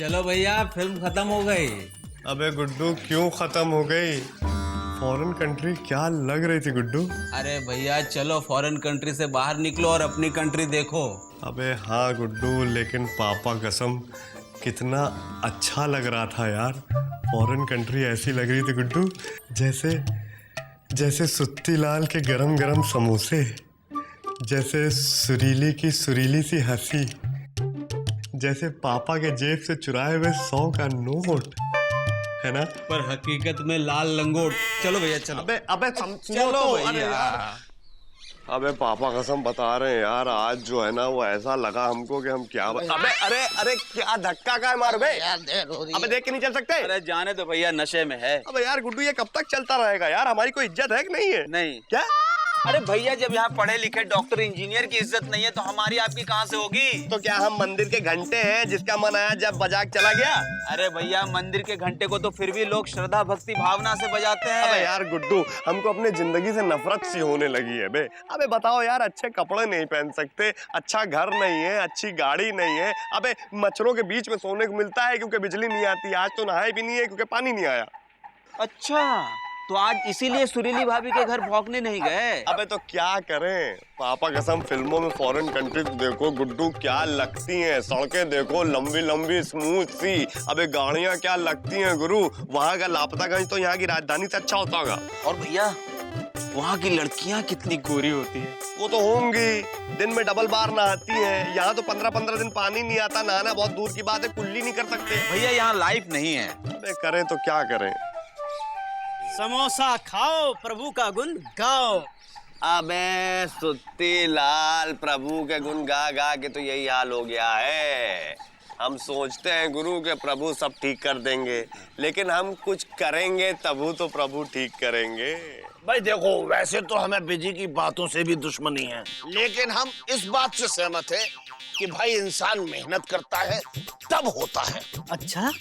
चलो भैया, फिल्म खत्म हो गई। अबे गुड्डू, क्यों खत्म हो गई? फॉरेन कंट्री क्या लग रही थी गुड्डू। अरे भैया चलो, फॉरेन कंट्री से बाहर निकलो और अपनी कंट्री देखो। अबे हाँ गुड्डू, लेकिन पापा कसम कितना अच्छा लग रहा था यार। फॉरेन कंट्री ऐसी लग रही थी गुड्डू जैसे जैसे सुत्ती लाल के गरम गरम समोसे, जैसे सुरीली की सुरीली सी हंसी, जैसे पापा के जेब से चुराए हुए 100 का नोट, है ना? पर हकीकत में लाल लंगोट। चलो भैया चलो। अबे चलो भैया। अबे पापा कसम बता रहे हैं यार, आज जो है ना वो ऐसा लगा हमको कि हम क्या अबे अरे क्या धक्का का है मार बे। अबे देख के नहीं चल सकते? अरे जाने तो भैया, नशे में है। अबे यार गुड्डू, ये कब तक चलता रहेगा यार? हमारी कोई इज्जत है कि नहीं है? नहीं। क्या? अरे भैया, जब यहाँ पढ़े लिखे डॉक्टर इंजीनियर की इज्जत नहीं है तो हमारी आपकी कहाँ से होगी? तो क्या हम मंदिर के घंटे हैं जिसका मन आया जब बजा के चला गया? अरे भैया, मंदिर के घंटे को तो फिर भी लोग श्रद्धा भक्ति भावना से बजाते हैं। अबे यार गुड्डू, हमको अपने जिंदगी से नफरत सी होने लगी है बे। अबे बताओ यार, अच्छे कपड़े नहीं पहन सकते, अच्छा घर नहीं है, अच्छी गाड़ी नहीं है। अबे मच्छरों के बीच में सोने को मिलता है क्योंकि बिजली नहीं आती। आज तो नहाए भी नहीं है क्योंकि पानी नहीं आया। अच्छा, तो आज इसीलिए सुरीली भाभी के घर भौंकने नहीं गए? अबे तो क्या करें पापा कसम, फिल्मों में फॉरेन कंट्री देखो गुड्डू क्या लगती हैं। सड़कें देखो लंबी लंबी स्मूथ सी। अबे गाड़ियां क्या लगती हैं गुरु। वहां का लापतागंज तो यहाँ की राजधानी से अच्छा होता होगा। और भैया, वहाँ की लड़कियाँ कितनी गोरी होती हैं। वो तो होंगी, दिन में डबल बार नहाती हैं। यहाँ तो 15-15 दिन पानी नहीं आता। नहाना बहुत दूर की बात है, कुल्ली नहीं कर सकते। भैया यहाँ लाइफ नहीं है। अबे करें तो क्या करें? समोसा खाओ, प्रभु का गुण गाओ। अबे सुत्ती लाल, प्रभु के गुण गा गा के तो यही हाल हो गया है। हम सोचते हैं गुरु के प्रभु सब ठीक कर देंगे, लेकिन हम कुछ करेंगे तभी तो प्रभु ठीक करेंगे। भाई देखो, वैसे तो हमें बिजी की बातों से भी दुश्मनी है, लेकिन हम इस बात से सहमत हैं कि भाई इंसान मेहनत करता है तब होता है। अच्छा,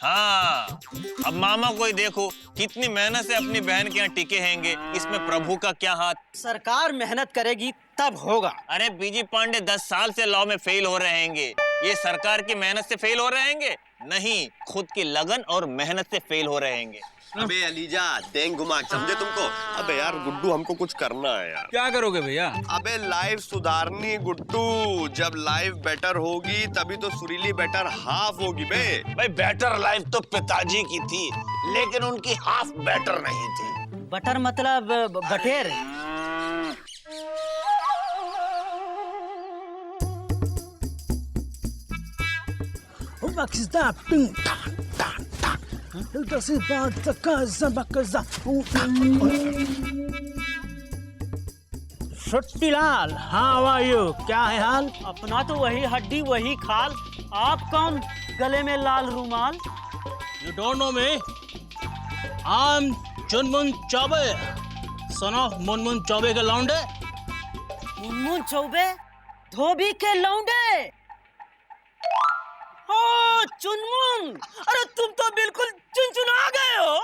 हाँ, अब मामा को ही देखो, कितनी मेहनत से अपनी बहन के यहाँ टिके हैंगे। इसमें प्रभु का क्या हाथ? सरकार मेहनत करेगी तब होगा। अरे बीजी पांडे 10 साल से लॉ में फेल हो रहे हैंगे। ये सरकार की मेहनत से फेल हो रहे हैंगे? नहीं, खुद की लगन और मेहनत से फेल हो रहे हैंगे। अबे अलीजा, देंग घुमा समझे तुमको। अबे यार गुड्डू, हमको कुछ करना है यार। क्या करोगे भैया? अबे लाइफ सुधारनी गुड्डू। जब लाइफ बेटर होगी तभी तो सुरीली बेटर हाफ होगी बे। भाई बेटर लाइफ तो पिताजी की थी, लेकिन उनकी हाफ बेटर नहीं थी। बटर मतलब बटेर। छुट्टीलाल, हाउ आर यू? क्या है हाल? अपना तो वही हड्डी वही खाल। आप कौन गले में लाल रुमाल? You don't know me? I am चुनमुन चौबे, सन ऑफ मुनमुन चौबे के लौंडे। मुनमुन चौबे, धोबी के लौंडे। ओ चुनमुन, अरे तुम तो बिल्कुल चुनचुना गए हो।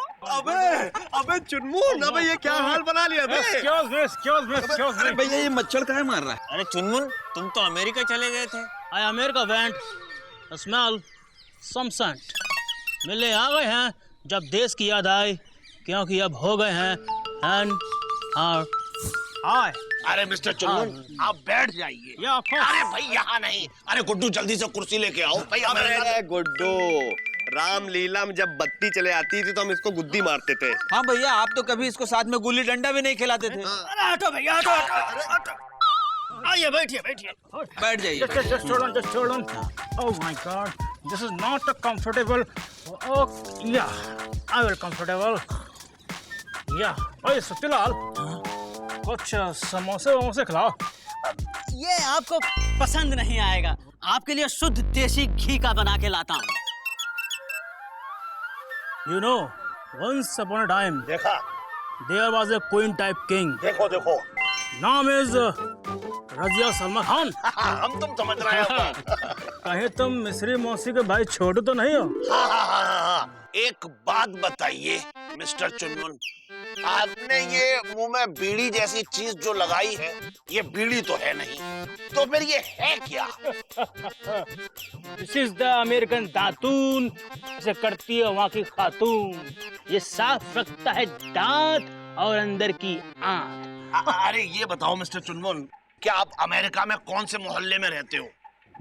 अबे चुनमुन, अबे ये क्या हाल बना लिया बे? अरे भैया, ये मच्छर काहे मार रहा है? अरे चुनमुन, तुम तो अमेरिका चले गए थे। आई अमेरिका वेंट, स्मेल सम सेंट। मिलने आ गए हैं जब देश की याद आई, क्योंकि अब हो गए हैं एंड आर आए। अरे मिस्टर चुनमुन, आप बैठ जाइए। या अरे भाई यहाँ नहीं। अरे गुड्डू, जल्दी से कुर्सी लेके आओ भाई। अरे गुड्डू, रामलीला में जब बत्ती चले आती थी तो हम इसको गुद्दी मारते थे। हाँ भैया, आप तो कभी इसको साथ में गुल्ली डंडा भी नहीं खिलाते थे। अरे हटो भैया, हटो। आइए, बैठिए बैठिए। बैठ जाइए। Just hold on. Oh my God, this is not a comfortable. Oh yeah, I will comfortable. Yeah, ओए सत्यलाल, कुछ समोसे वमोसे खिलाओ। ये आपको पसंद नहीं आएगा। आपके लिए शुद्ध देसी घी का बना के लाता हूँ। You know, once upon a time, देखा, there was a queen type king. देखो नाम is रजिया सलमान खान। हम तुम समझ रहे हैं। कहीं तुम मिस्री मौसी के भाई छोटू तो नहीं हो? हाँ। एक बात बताइए मिस्टर चुनमुन, आपने ये मुंह में बीड़ी जैसी चीज जो लगाई है, ये बीड़ी तो है नहीं, तो फिर ये है क्या? दिस इज द अमेरिकन दातून, इसे करती है वहाँ की खातून। ये साफ रखता है दांत और अंदर की आंख। अरे ये बताओ मिस्टर चुनमुन, क्या आप अमेरिका में कौन से मोहल्ले में रहते हो?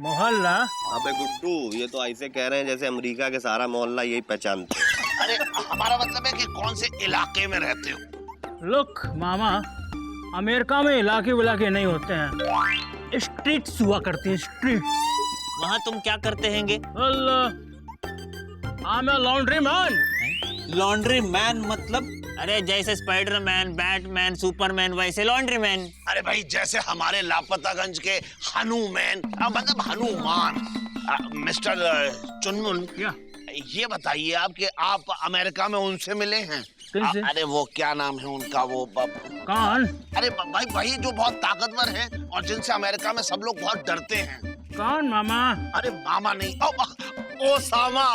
मोहल्ला? अबे गुड्डू, ये तो ऐसे कह रहे हैं जैसे अमेरिका के सारा मोहल्ला यही पहचानते हैं। अरे हमारा मतलब है कि कौन से इलाके में रहते हो? लुक मामा, अमेरिका में इलाके विलाके नहीं होते हैं, स्ट्रीट्स हुआ करती हैं, स्ट्रीट्स। वहाँ तुम क्या करते हैंगे? I am a laundry man. Laundry man मतलब? अरे जैसे स्पाइडरमैन, बैटमैन, सुपरमैन, वैसे लॉन्ड्री मैन। अरे भाई जैसे हमारे लापतागंज के हनुमैन, मतलब हनुमान। मिस्टर चुनमुन, ये बताइए आप कि आप अमेरिका में उनसे मिले हैं? किनसे? अरे वो क्या नाम है उनका, वो कौन? अरे भाई वही जो बहुत ताकतवर हैं और जिनसे अमेरिका में सब लोग बहुत डरते हैं। कौन मामा? अरे मामा नहीं, ओसामा।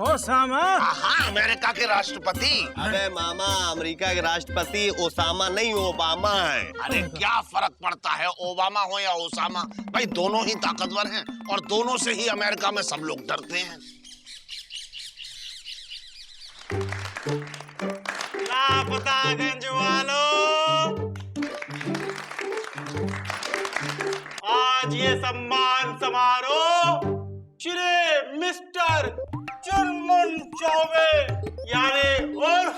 ओसामा? हाँ, अमेरिका के राष्ट्रपति। अबे मामा, अमेरिका के राष्ट्रपति ओसामा नहीं, ओबामा है। अरे क्या फर्क पड़ता है, ओबामा हो या ओसामा, भाई दोनों ही ताकतवर हैं और दोनों से ही अमेरिका में सब लोग डरते हैं। लापतागंज वालों, आज ये सम्मान समारोह श्री मिस्टर चुनमुन चौबे यानी उर्फ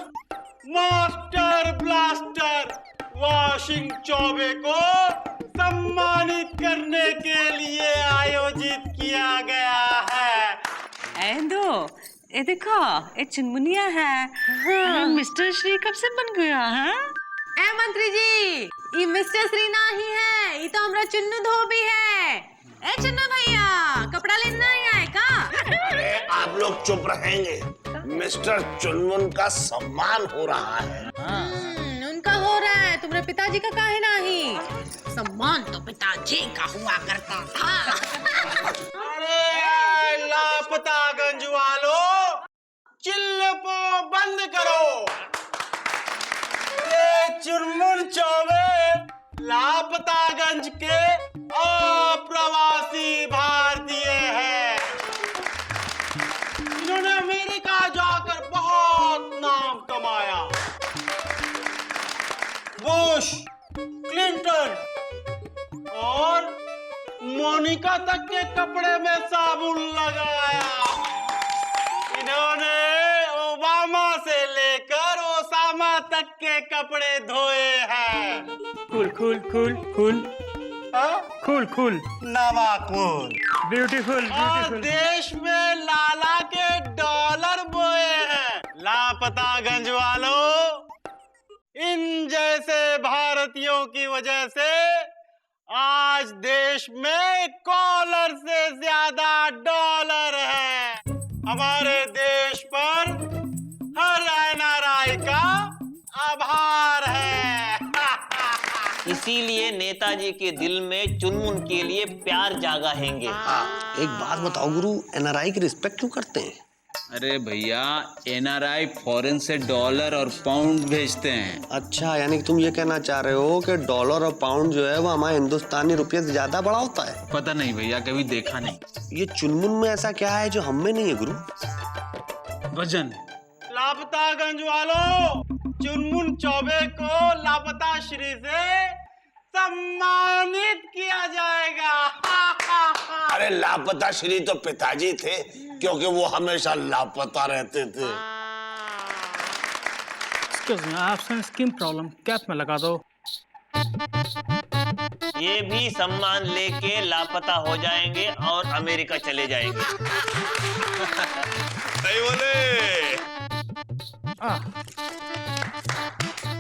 मास्टर ब्लास्टर वाशिंग चौबे को सम्मानित करने के लिए आयोजित किया गया है। एंडो, ये देखो, ये चुनमुनिया है। हाँ। मिस्टर श्री कब से बन गया है? ए मंत्री जी, ये मिस्टर श्री नहीं है, ये तो हमारा चुन्नू धोबी है। ए चुन्नू भैया, कपड़ा लेना ही आए का? अरे आप लोग चुप रहेंगे, मिस्टर चुनमुन का सम्मान हो रहा है। उनका हो रहा है, तुम्हारे पिताजी का काहे नहीं? सम्मान तो पिताजी का हुआ करता था। अरे लापतागंज वालों, चिल्लपो बंद करो। ये चुनमुन चौबे लापतागंज के अप्रवासी भारतीय हैं। इन्होंने अमेरिका जाकर बहुत नाम कमाया। बुश, क्लिंटन और मोनिका तक के कपड़े में साबुन लगाया। इन्होंने ओबामा से लेकर ओसामा तक के कपड़े धोए हैं। कूल कूल कूल कूल कूल कूल नवाकुल। ब्यूटीफुल और ब्यूटीफुल। देश में लाला के डॉलर बोए हैं। लापतागंज वालों, इन जैसे भारतीयों की वजह से आज देश में कॉलर से ज्यादा डॉलर है। हमारे देश पर हर एनआरआई का आभार है। इसीलिए नेताजी के दिल में चुनमुन के लिए प्यार जागा हैंगे। एक बात बताओ गुरु, एनआरआई की रिस्पेक्ट क्यों करते हैं? अरे भैया, एनआरआई फॉरेन से डॉलर और पाउंड भेजते हैं। अच्छा, यानी कि तुम ये कहना चाह रहे हो कि डॉलर और पाउंड जो है वो हमारे हिंदुस्तानी रुपये से ज्यादा बड़ा होता है? पता नहीं भैया, कभी देखा नहीं। ये चुनमुन में ऐसा क्या है जो हम में नहीं है गुरु? वजन। लापतागंज वालों, चुनमुन चौबे को लापता श्री से सम्मानित किया जाएगा। अरे लापता श्री तो पिताजी थे, क्योंकि वो हमेशा लापता रहते थे। Excuse me, I have some skin problem, cap में लगा दो। ये भी सम्मान लेके लापता हो जाएंगे और अमेरिका चले जाएंगे। सही बोले।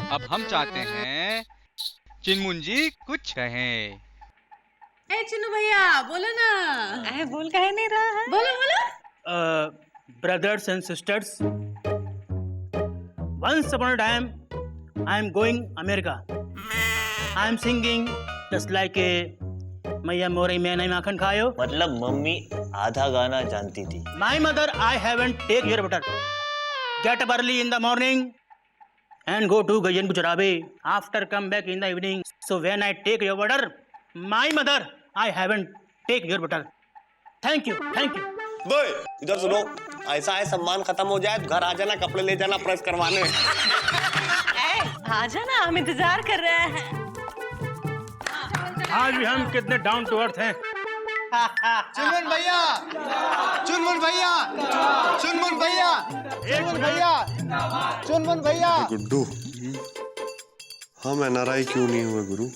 अब हम चाहते हैं चिनमुन जी कुछ कहें। ए चिन्नू भैया, बोलो ना। बोल कहे नहीं रहा है? बोलो बोलो। Brothers and sisters, once upon a time, I am going America. I am singing just like a मैया मोरे मैंने माखन खायो। मतलब मम्मी आधा गाना जानती थी। My mother, I haven't take your butter. Get up early in the morning and go to Gajan Gujarati. After come back in the evening. So when I take your order, my mother, I haven't take your order. Thank you, thank you. बे इधर सुनो, ऐसा है सम्मान खत्म हो जाए तो घर आ जाना, कपड़े ले जाना प्रेस करवाने। आ जाना, हम इंतजार कर रहे हैं। आज भी हम कितने डाउन टू अर्थ हैं। चुनमुन भैया, चुनमुन भैया, चुनमुन भैया, चुनमुन भैया, चुनमुन भैया। गुड्डू, हम एनआरआई क्यों नहीं हुए गुरु?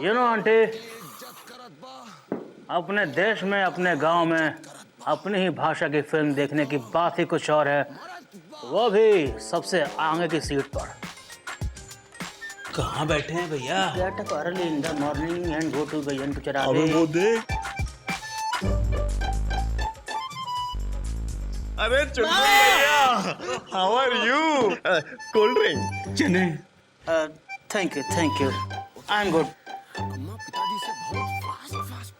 You know, आंटी, अपने देश में, अपने गांव में अपनी ही भाषा की फिल्म देखने की बात ही कुछ और है, वो भी सबसे आगे की सीट पर। कहाँ बैठे हैं भैया? Get up early in the morning and go to Gajan अबे Gujarati. वो देख, अरे चुन्नू भैया, how are you? Cold drink. चने। Thank you. I'm good.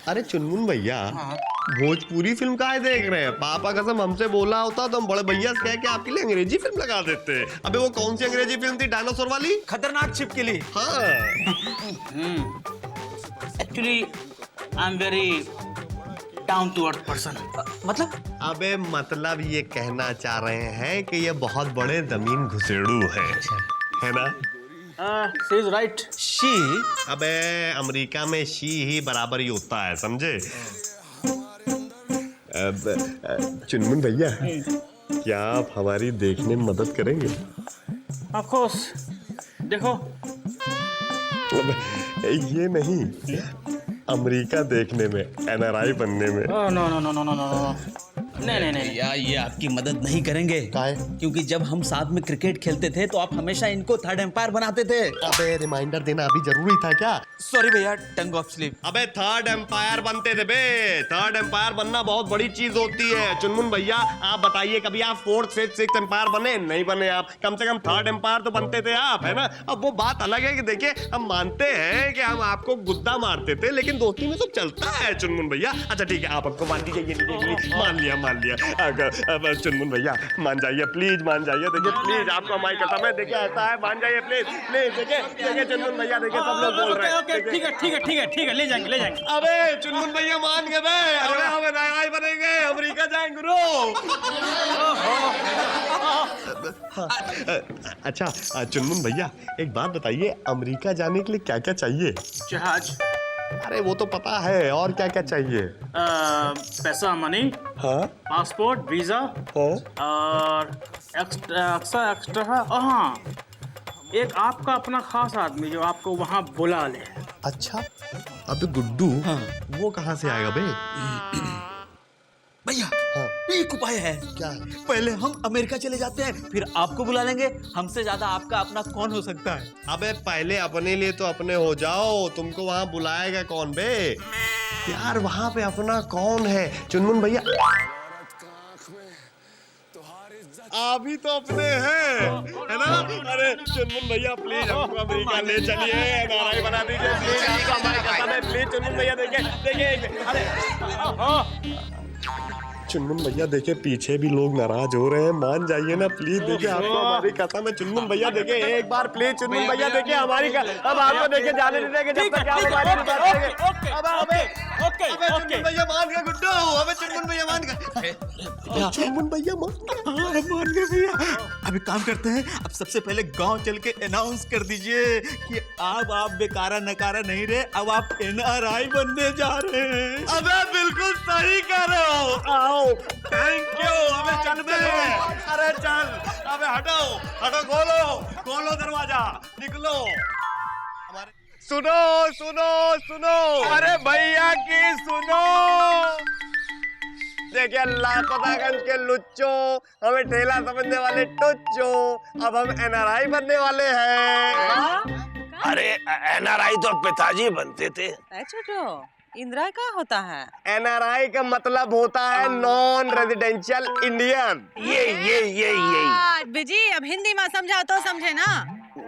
अरे चुनमुन भैया, भोजपुरी फिल्म काहे देख रहे हैं? पापा कसम हमसे बोला होता तो हम बड़े भैया से कह के आपके लिए अंग्रेजी फिल्म लगा देते। अबे वो कौन सी अंग्रेजी फिल्म थी, डायनासोर वाली? खतरनाक छिपकली। हाँ। Actually, I'm very down to earth person. मतलब? अबे मतलब ये कहना चाह रहे हैं कि ये बहुत बड़े जमीन घुसेड़ू है ना? She is right. शी? अबे अमेरिका में शी ही बराबर ही होता है, समझे? चुनमुन भैया, क्या आप हमारी देखने में मदद करेंगे? Of course. देखो। ये नहीं, अमेरिका देखने में, एनआरआई बनने में। Oh, no. नहीं। यार ये आपकी मदद नहीं करेंगे। काहे? क्योंकि जब हम साथ में क्रिकेट खेलते थे तो आप हमेशा इनको थर्ड एम्पायर बनाते थे। अबे रिमाइंडर देना अभी जरूरी था क्या? सॉरी भैया, टंग ऑफ स्लिप। अबे थर्ड एम्पायर बनते थे बे। थर्ड एम्पायर बनना बहुत बड़ी चीज होती है। चुनमुन भैया, आप बताइए कभी आप फोर्थ फिफ्थ सिक्स्थ एम्पायर बने? नहीं बने आप। कम से कम थर्ड एम्पायर तो बनते थे आप, है ना? अब वो बात अलग है कि देखिए, हम मानते हैं कि हम आपको गुद्दा मारते थे, लेकिन दोस्ती में तो चलता है चुनमुन भैया। अच्छा ठीक है, आप हमको मान दीजिए, मान लिया। अब चुनमुन भैया मान जाइए, प्लीज मान जाइए। देखिए प्लीज, आपको हमारी कसम है, देखिए ऐसा है, मान जाइए प्लीज। देखिए चुनमुन भैया, देखिए सब लोग बोल रहे हैं। ठीक है, ले जाएंगे। अबे चुनमुन भैया मान गए बे। अरे हम एनआरआई बनेंगे, अमेरिका जाएंगे गुरु। अच्छा चुनमुन भैया, एक बात बताइए, अमेरिका जाने के लिए क्या क्या चाहिए? जहाज। अरे वो तो पता है, और क्या क्या चाहिए? पैसा, मनी, हाँ पासपोर्ट, वीजा, और एक्स्ट्रा। हाँ, एक आपका अपना खास आदमी जो आपको वहाँ बुला ले। अच्छा, अबे गुड्डू, हाँ। वो कहाँ से आएगा बे? भैया, हाँ। एक उपाय है। क्या? पहले हम अमेरिका चले जाते हैं, फिर आपको बुला लेंगे। हमसे ज्यादा आपका अपना कौन हो सकता है? अबे पहले अपने लिए तो अपने हो जाओ, तुमको वहाँ बुलाएगा कौन बे? यार वहाँ पे अपना कौन है? चुनमुन भैया, अभी तो अपने हैं, है ना? अरे चुनमुन भैया प्लीज हमको अमेरिका ले चलिए, एनआरआई बना दीजिए प्लीज। आपको हमारी कसम है, प्लीज चुनमुन भैया। देखिए अरे चुनमुन भैया, देखिए पीछे भी लोग नाराज हो रहे हैं, मान जाइए ना प्लीज। देखिए आपको हमारी कसम है चुनमुन भैया, देखिए एक बार प्लीज चुनमुन भैया, देखिए हमारी अब आपको देखिए जाने नहीं देंगे जब तक आप हमारी बात करेंगे। चुनमुन भैया मान गए गुड्डू, हमें चुनमुन भैया मान गए। चुनमुन भैया मान गए भैया। अब एक काम करते हैं, अब सबसे पहले गांव चल के अनाउंस कर दीजिए कि अब आप बेकारा नकारा नहीं रहे, अब आप एनआरआई बनने जा रहे हैं। अबे बिल्कुल सही कह रहे हो। आओ, थैंक यू। अबे चल बे, अरे चल, अबे हटो, खोलो दरवाजा, निकलो। सुनो, अरे भैया की सुनो। देखिए लापतागंज के लुच्चो, हमें ठेला समझने वाले टुच्चो, अब हम एनआरआई बनने वाले हैं। अरे एनआरआई तो पिताजी बनते थे। अच्छा, तो इंदिरा क्या होता है? एनआरआई का मतलब होता है नॉन रेजिडेंशियल इंडियन। ये बिजी, अब हिंदी में समझाओ तो समझे ना।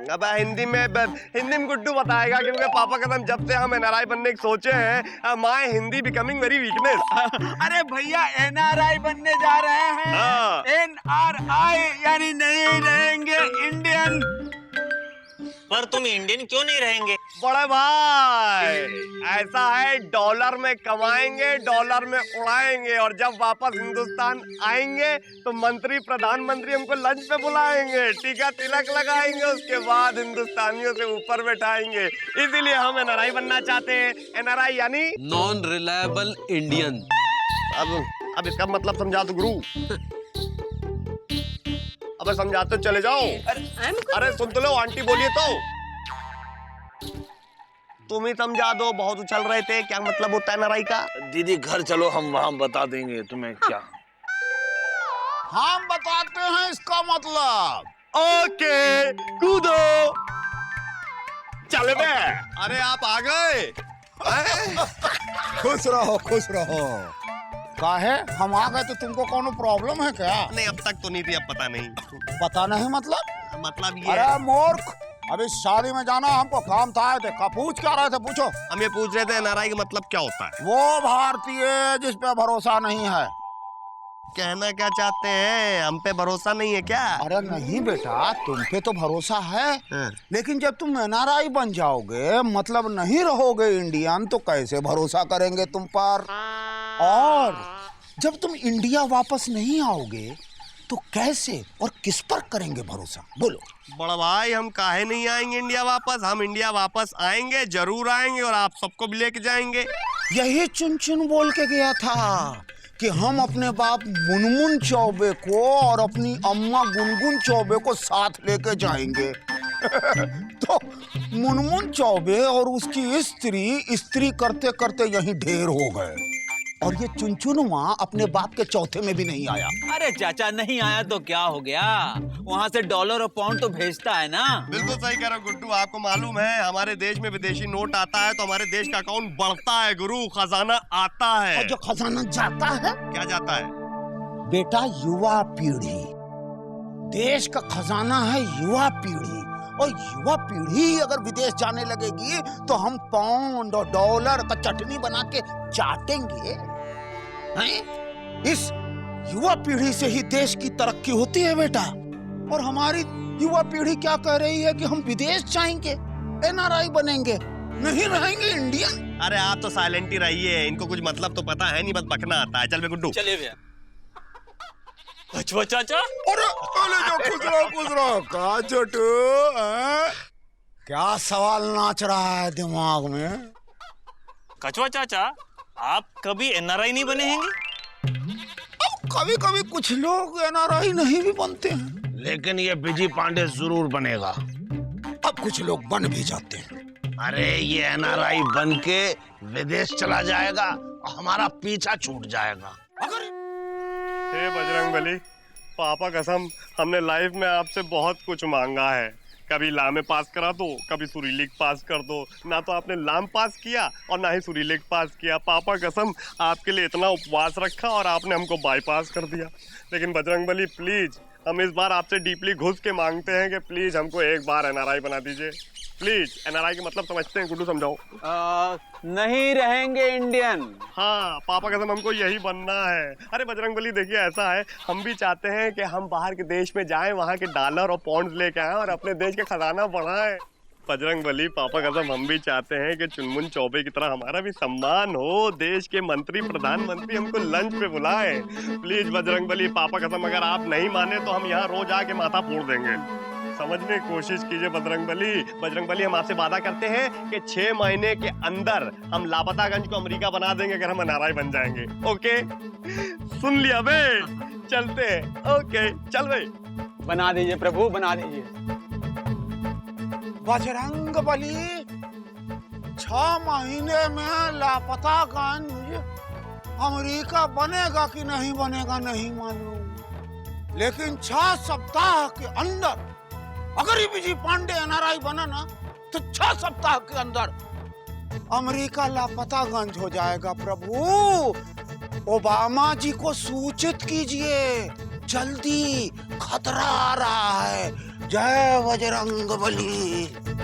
अब हिंदी में गुड्डू बताएगा, क्योंकि पापा कसम जब से हम एनआरआई बनने की सोचे हैं, my Hindi becoming very weakness. अरे भैया एनआरआई बनने जा रहे हैं। एनआरआई यानी नहीं रहेंगे इंडियन। पर तुम इंडियन क्यों नहीं रहेंगे? बड़े भाई ऐसा है, डॉलर में कमाएंगे, डॉलर में उड़ाएंगे, और जब वापस हिंदुस्तान आएंगे तो मंत्री प्रधानमंत्री हमको लंच पे बुलाएंगे, टीका तिलक लगाएंगे, उसके बाद हिंदुस्तानियों से ऊपर बैठाएंगे। इसीलिए हम एनआरआई बनना चाहते हैं। एनआरआई यानी नॉन रिलायबल इंडियन। अब इसका मतलब समझा दो गुरु। अबे समझाते चले जाओ। अरे सुन तो लो, आंटी बोलिए तो। तुम ही समझा दो, बहुत उछल रहे थे। क्या मतलब होता है एनआरआई का? दीदी घर चलो, हम वहां बता देंगे तुम्हें क्या। हम बताते हैं इसका मतलब। ओके कूदो। चल बे। अरे आप आ गए। खुश रहो खुश रहो। काहे हम आ गए तो तुमको कोनो प्रॉब्लम है क्या? नहीं अब तक तो नहीं थी, अब पता नहीं। पता नहीं मतलब ये अरे मूर्ख, अभी शादी में जाना हमको काम था। पूछ क्या रहे थे? पूछो। हम ये पूछ रहे थे एनआरआई का मतलब क्या होता है। वो भारतीय जिस पे भरोसा नहीं है। कहना क्या चाहते हैं, हम पे भरोसा नहीं है क्या? अरे नहीं बेटा, तुम पे तो भरोसा है, लेकिन जब तुम एनआरआई बन जाओगे, मतलब नहीं रहोगे इंडियन, तो कैसे भरोसा करेंगे तुम पर? और जब तुम इंडिया वापस नहीं आओगे तो कैसे और किस पर करेंगे भरोसा? बोलो। बड़ा भाई हम काहे नहीं आएंगे इंडिया वापस? हम इंडिया वापस आएंगे, जरूर आएंगे, और आप सबको भी लेके जाएंगे। यही चुन चुन बोल के गया था कि हम अपने बाप मुनमुन चौबे को और अपनी अम्मा गुनगुन चौबे को साथ लेके जाएंगे। तो मुनमुन चौबे और उसकी स्त्री करते करते यहीं ढेर हो गए, और ये चुनचुनवा अपने बाप के चौथे में भी नहीं आया। अरे चाचा नहीं आया तो क्या हो गया, वहाँ से डॉलर और पाउंड तो भेजता है ना। बिल्कुल सही कह रहे हो गुड्डू। आपको मालूम है हमारे देश में विदेशी नोट आता है तो हमारे देश का अकाउंट बढ़ता है गुरु, खजाना आता है। और जो खजाना जाता है, क्या जाता है बेटा? युवा पीढ़ी। देश का खजाना है युवा पीढ़ी, और युवा पीढ़ी अगर विदेश जाने लगेगी तो हम पाउंड और डॉलर का चटनी बना के चाटेंगे हैं? इस युवा पीढ़ी से ही देश की तरक्की होती है बेटा। और हमारी युवा पीढ़ी क्या कह रही है कि हम विदेश जाएंगे, एनआरआई बनेंगे, नहीं रहेंगे इंडियन। अरे आप तो साइलेंट ही रहिए, इनको कुछ मतलब तो पता है नहीं, बस बकना आता है। चल बे गुड्डू। चलिए भैया। कछुआ चाचा। अरे खुश रहो का छोटू। क्या सवाल नाच रहा है दिमाग में? कछुआ चाचा आप कभी एनआरआई नहीं बने हैं? कभी कभी कुछ लोग एनआरआई नहीं भी बनते हैं, लेकिन ये बिजी पांडे जरूर बनेगा। अब कुछ लोग बन भी जाते हैं। अरे ये एनआरआई बन के विदेश चला जाएगा और हमारा पीछा छूट जाएगा। हे बजरंगबली, पापा कसम हमने लाइफ में आपसे बहुत कुछ मांगा है। कभी लामे पास करा दो, कभी सुरीलिक पास कर दो। ना तो आपने लाम पास किया और ना ही सुरीलिक पास किया। पापा कसम आपके लिए इतना उपवास रखा और आपने हमको बाईपास कर दिया। लेकिन बजरंगबली प्लीज, हम इस बार आपसे डीपली घुस के मांगते हैं कि प्लीज हमको एक बार एनआरआई बना दीजिए। प्लीज। एनआरआई का मतलब समझते हैं गुड्डू, समझाओ। नहीं रहेंगे इंडियन। हाँ पापा कसम हमको यही बनना है। अरे बजरंगबली देखिए ऐसा है, हम भी चाहते हैं कि हम बाहर के देश में जाएं, वहाँ के डॉलर और पाउंड लेके आएं और अपने देश का खजाना बढ़ाएं। बजरंगबली पापा कसम हम भी चाहते हैं कि चुनमुन चौबे की तरह हमारा भी सम्मान हो, देश के मंत्री प्रधानमंत्री हमको लंच पे बुलाएं। प्लीज बजरंगबली पापा कसम, अगर आप नहीं माने तो हम यहाँ रोज आके माथा फोड़ देंगे। समझने की कोशिश कीजिए बजरंगबली। बजरंगबली हम आपसे वादा करते हैं कि 6 महीने के अंदर हम लापतागंज को अमेरिका बना देंगे अगर हम एनआरआई बन जाएंगे। ओके सुन लिया बे, चलते हैं। ओके चल भाई। बना दीजिए प्रभु, बना दीजिए। बजरंगबली 6 महीने में लापतागंज अमेरिका बनेगा कि नहीं बनेगा नहीं मालूम, लेकिन 6 सप्ताह के अंदर अगर ये विजय पांडे एनआरआई बना ना तो 6 सप्ताह के अंदर अमेरिका लापतागंज हो जाएगा। प्रभु ओबामा जी को सूचित कीजिए, जल्दी खतरा आ रहा है, जय बजरंग बली।